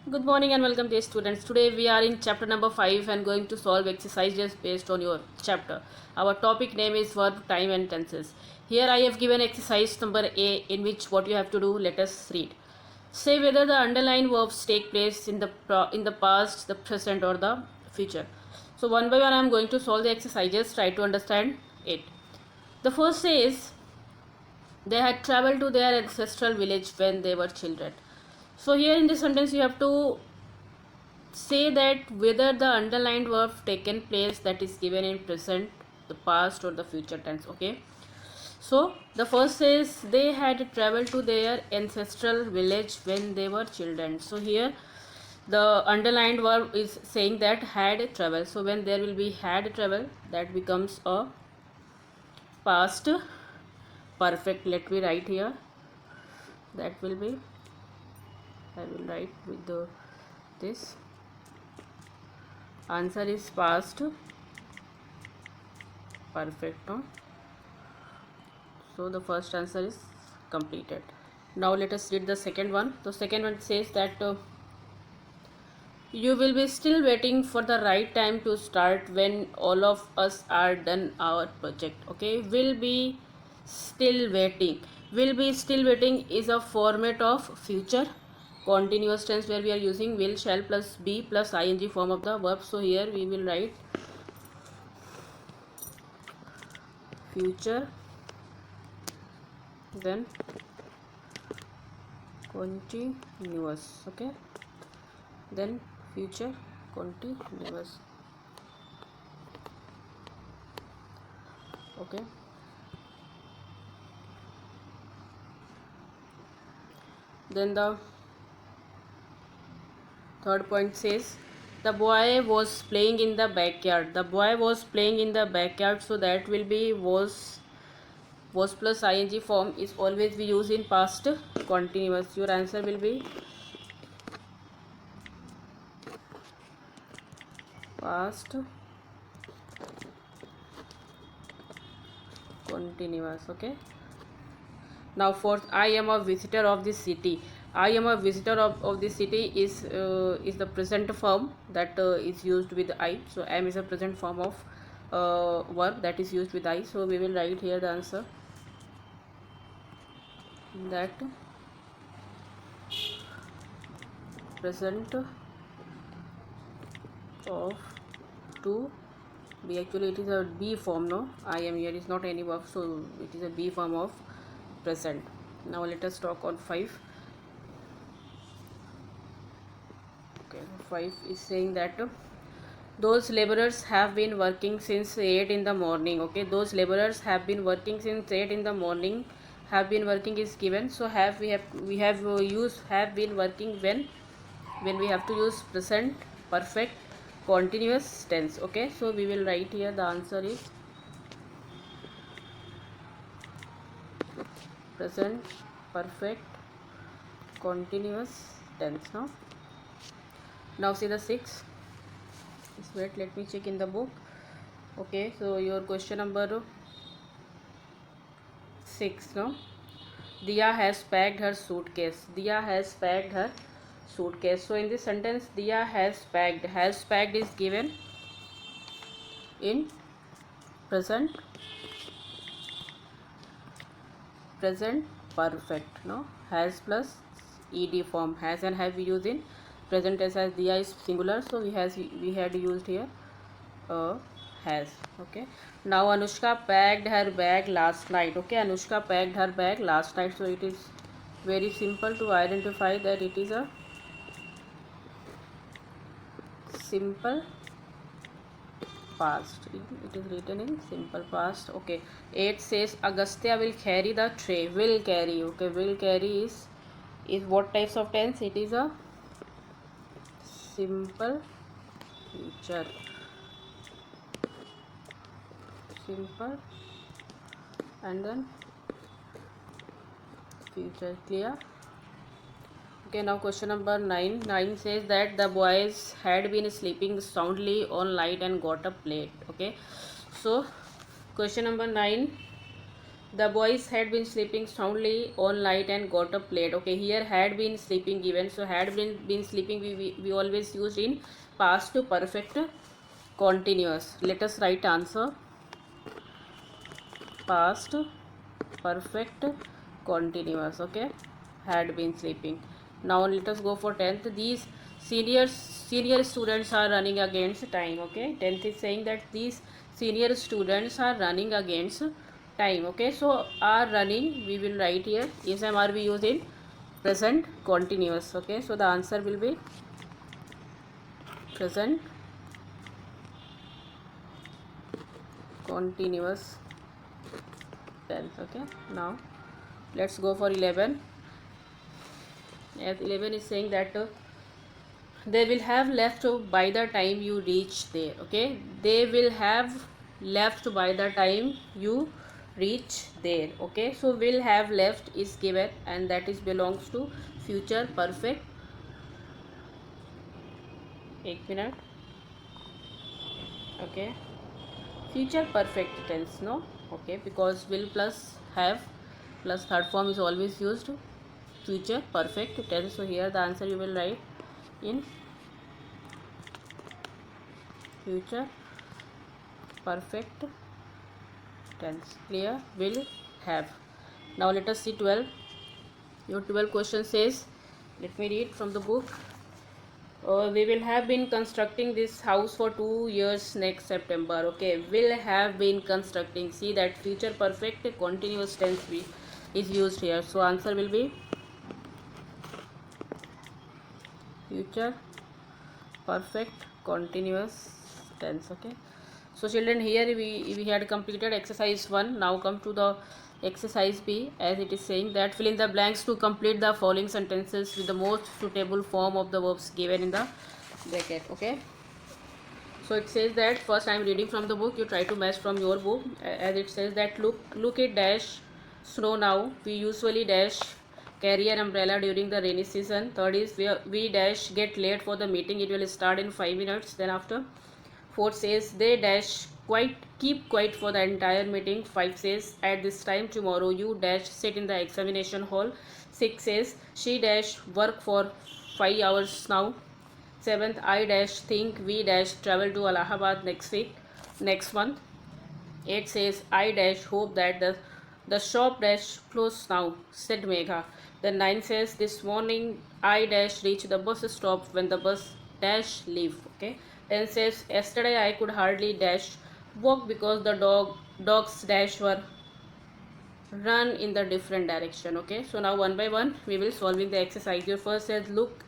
Good morning and welcome, dear students. Today we are in chapter number 5 and going to solve exercises based on your chapter. Our topic name is verb, time and tenses. Here I have given exercise number A, in which what you have to do, let us read. Say whether the underlined verbs take place in the past, the present or the future. So one by one I am going to solve the exercises. Try to understand it. The first says they had traveled to their ancestral village when they were children. So here in this sentence you have to say that whether the underlined verb taken place that is given in present, the past or the future tense. Okay, so the first says they had traveled to their ancestral village when they were children. So here the underlined verb is saying that had traveled. So when there will be had travel, that becomes a past perfect. Let me write here, that will be, I will write with the this answer is past perfect, no? So the first answer is completed. Now let us read the second one. The second one says that you will be still waiting for the right time to start when all of us are done our project. Okay, will be still waiting. Will be still waiting is a format of future continuous tense where we are using will, shall plus be plus ing form of the verb. So here we will write future, then continuous. Okay, then future continuous. Okay, then the third point says the boy was playing in the backyard. The boy was playing in the backyard, so that will be was plus ing form is always be used in past continuous. Your answer will be past continuous. Okay, now fourth, I am a visitor of this city. I am a visitor of this city is the present form that is used with I. So am is a present form of verb that is used with I. So we will write here the answer, that present of to be, actually it is a be form, no? I am here is not any verb, so it is a be form of present. Now let us talk on 5. Okay, 5 is saying that those laborers have been working since 8 in the morning. Okay, those laborers have been working since 8 in the morning. Have been working is given, so have we have used have been working when we have to use present perfect continuous tense. Okay, so we will write here the answer is present perfect continuous tense. Now see the 6. Just wait, let me check in the book. Okay, so your question number 6, no? Diya has packed her suitcase. Diya has packed her suitcase. So in this sentence, Diya has packed. Has packed is given in present perfect, no? Has plus ed form. Has and have we used in present tense, as Diya is singular, so we had used here has. Okay, now Anushka packed her bag last night. Okay, Anushka packed her bag last night, so it is very simple to identify that it is a simple past. It is written in simple past. Okay, 8 says Agastya will carry the tray. Will carry. Okay, will carry is what types of tense? It is a simple future. Simple and then future. Clear? Okay, now question number 9. 9 says that the boys had been sleeping soundly all night and got up late. Okay, so question number 9, The boys had been sleeping soundly all night and got up late. Okay, here had been sleeping given. So had been sleeping we always use in past perfect continuous. Let us write answer. Past perfect continuous. Okay, had been sleeping. Now let us go for 10th. These senior students are running against time. Okay, 10th is saying that these senior students are running against time. Okay, so are running we will write here. Is am are we use in present continuous. Okay, so the answer will be present continuous tense. Okay, now let's go for 11. As 11 is saying that they will have left by the time you reach there. Okay, they will have left by the time you reach there. Okay, so will have left is given and that is belongs to future perfect. एक minute. Okay, future perfect tense, no? Okay, because will plus have plus third form is always used future perfect tense. So here the answer you will write in future perfect tense. Clear? Will have. Now let us see 12. Your 12 question says, let me read from the book. We will have been constructing this house for 2 years next September. Okay, will have been constructing. See that future perfect continuous tense is used here. So answer will be future perfect continuous tense. Okay, so children, here we had completed exercise 1. Now come to the exercise B, as it is saying that fill in the blanks to complete the following sentences with the most suitable form of the verbs given in the bracket. Okay, so it says that first I am reading from the book, you try to match from your book. As it says that look it dash snow now, we usually dash carry an umbrella during the rainy season. Third is we dash get late for the meeting, it will start in 5 minutes. Then after 4 says they dash keep quiet for the entire meeting. 5 says at this time tomorrow you dash sit in the examination hall. 6 says she dash work for 5 hours now. 7th I dash think we dash travel to Allahabad next month. 8 says I dash hope that the shop dash close now, said Megha. Then 9 says this morning I dash reach the bus stop when the bus dash leave. Okay. 10 says yesterday I could hardly dash walk because the dogs dash were run in the different direction. Okay, so now one by one we will solving the exercise. Your first says look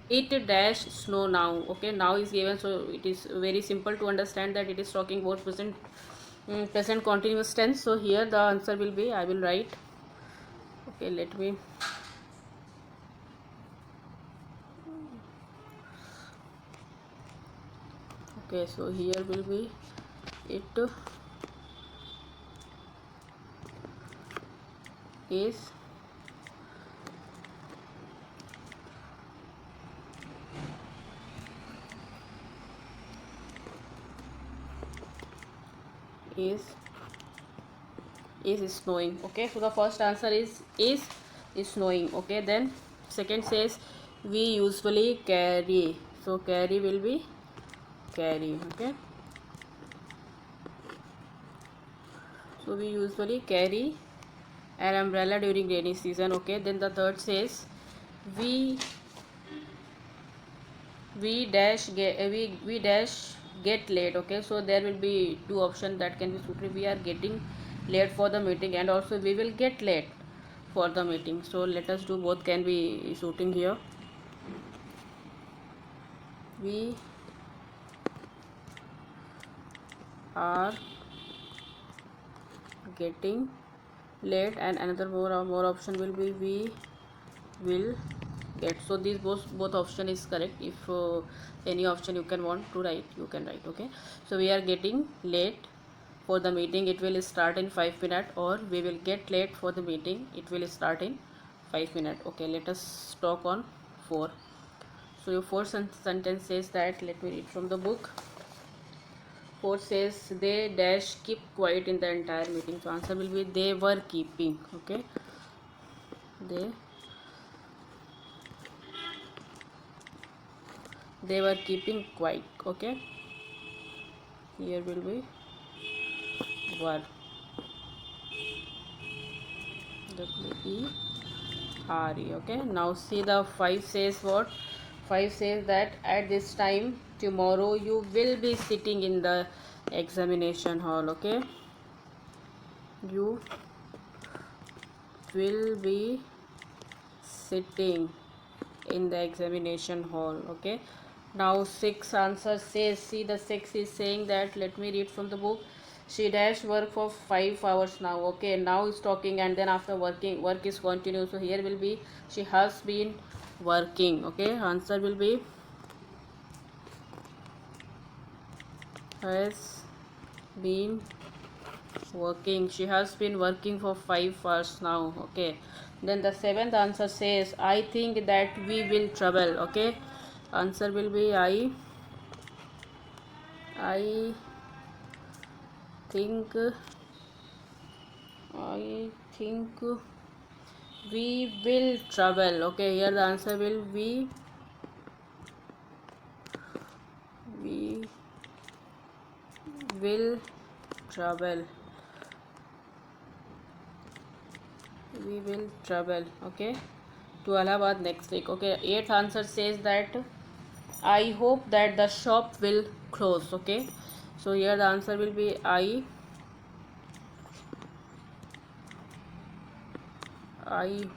it dash snow now. Okay, now is given, so it is very simple to understand that it is talking about present continuous tense. So here the answer will be, I will write. Okay, let me okay, so here will be it is snowing. Okay, so the first answer is snowing. Okay, then second says we usually carry, so carry will be carry. Okay, so we usually carry an umbrella during rainy season. Okay, then the third says we dash get late. Okay, so there will be two options that can be suited. We are getting late for the meeting and also we will get late for the meeting. So let us do both can be suiting here. We are getting late and another more option will be we will get. So these both option is correct. If any option you can want to write, you can write. Okay, so we are getting late for the meeting, it will start in 5 minutes, or we will get late for the meeting, it will start in 5 minutes. Okay, let us talk on 4. So your fourth sentence says that, let me read from the book. 4 says they dash keep quiet in the entire meeting. So answer will be they were keeping. Okay, they were keeping quiet. Okay, here will be were, WERE. Okay, now see the 5 says what? 5 says that at this time tomorrow you will be sitting in the examination hall. Okay, you will be sitting in the examination hall. Okay, now 6 answer says, see the 6 is saying that, let me read from the book. She dash work for 5 hours now. Okay, now is talking, and then after working, work is continuous. So here will be she has been working. Okay, answer will be has been working. She has been working for 5 hours now. Okay, then the 7th answer says, I think that we will travel. Okay, answer will be I think I think we will travel. Okay, here the answer will be we will travel. We will travel. Okay, to Allahabad next week. Okay, 8th answer says that I hope that the shop will close. Okay, so here the answer will be I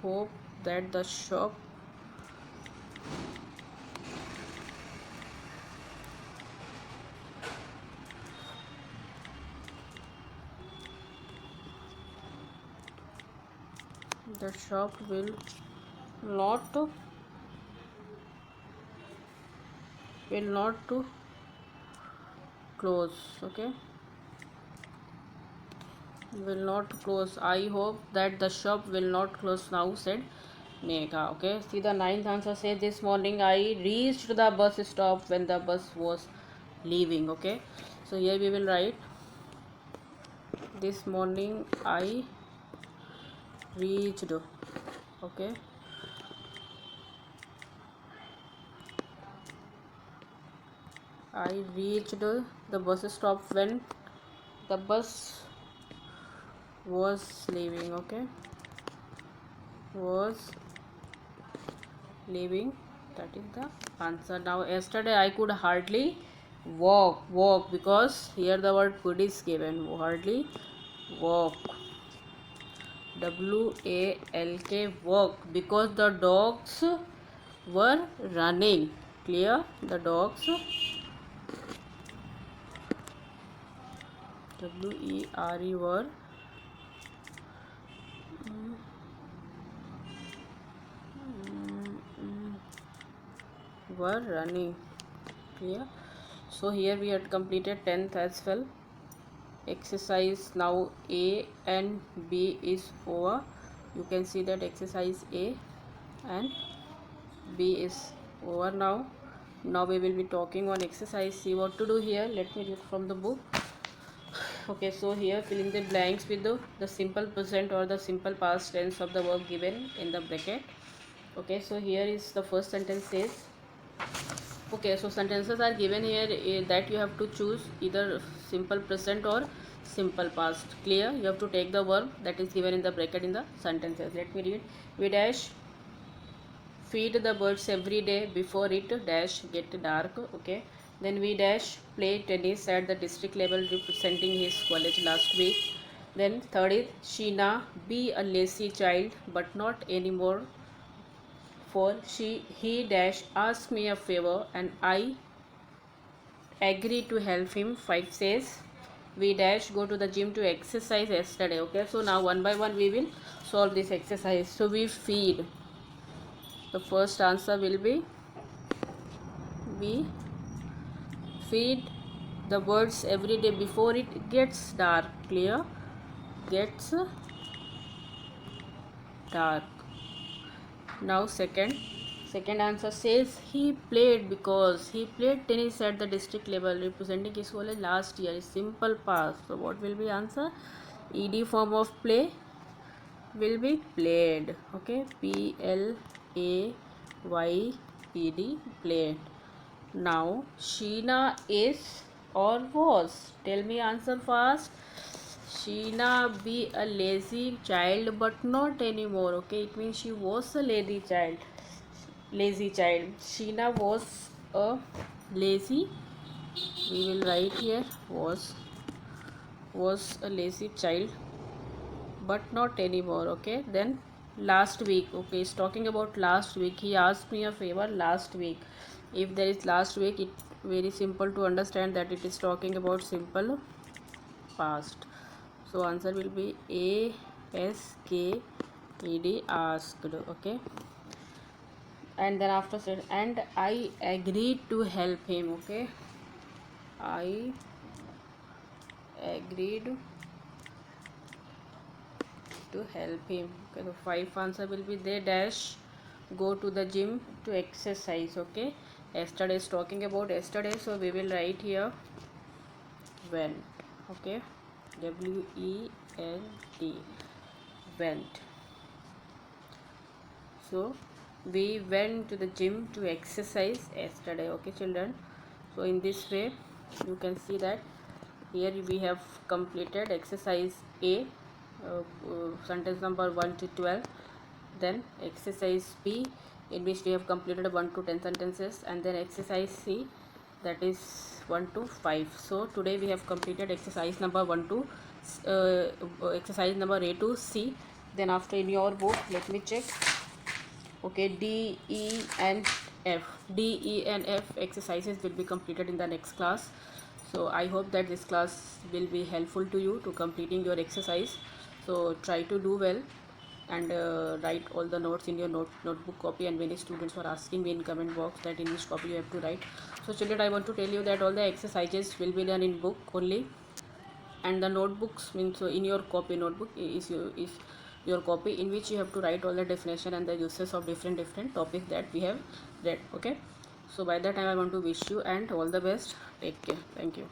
hope that the shop will not close. Okay, will not close. I hope that the shop will not close now, said Megha. Okay, see the 9th answer says, this morning I reached the bus stop when the bus was leaving. Okay, so here we will write, this morning I reached. Okay, I reached the bus stop when the bus was leaving. Okay, was leaving, that is the answer. Now yesterday I could hardly walk because here the word could is given, hardly walk, WALK, walk, because the dogs were running. Clear? The dogs, WERE, were running. Clear? So here we had completed 10th as well. Exercise now A and B is over. You can see that exercise A and B is over now. Now we will be talking on exercise C. What to do here? Let me read from the book. Okay, so here fill in the blanks with the simple present or the simple past tense of the verb given in the bracket. Okay, so here is the first sentence says, okay, so sentences are given here that you have to choose either simple present or simple past. Clear? You have to take the verb that is given in the bracket in the sentences. Let me read. We dash feed the birds every day before it dash get dark. Okay, then we dash play tennis at the district level representing his college last week. Then third is Sheena be a lazy child but not anymore, for he dash asked me a favor and I agreed to help him. 5 says we dash go to the gym to exercise yesterday. Okay, so now one by one we will solve this exercise. So we feed, the first answer will be we feed the birds every day before it gets dark. Clear? Gets dark. Now second, Second answer says he played because he played tennis at the district level representing his college last year. Is simple past. So what will be answer? Ed form of play will be played. Okay, PLAYED, played. Now Sheena is or was. Tell me answer fast. Sheena be a lazy child but not anymore. Okay, it means she was a lazy child. Lazy child. Sheena was a lazy. We will write here was a lazy child but not anymore. Okay, then last week. Okay, he's talking about last week. He asked me a favor last week. If there is last week, it very simple to understand that it is talking about simple past. So answer will be ASKED, asked. Okay, and then after said, and I agreed to help him. Okay, I agreed to help him. Okay, the 5 answer will be they dash go to the gym to exercise. Okay, yesterday is talking about yesterday, so we will write here when. Okay, WENT, went. So we went to the gym to exercise yesterday. Okay, children, so in this way you can see that here we have completed exercise A, sentence number 1 to 12. Then exercise B, in which we have completed 1 to 10 sentences, and then exercise C, that is 1 to 5. So today we have completed exercise number 1 to exercise number A to C. Then after, in your book, let me check. Okay, D, E and F exercises will be completed in the next class. So I hope that this class will be helpful to you to completing your exercise. So try to do well and write all the notes in your notebook copy. And many students were asking me in comment box that in which copy you have to write. So children, I want to tell you that all the exercises will be done in book only, and the notebooks means, so in your copy, notebook is your copy in which you have to write all the definition and the uses of different topics that we have read. Okay, so by that time I want to wish you and all the best. Take care. Thank you.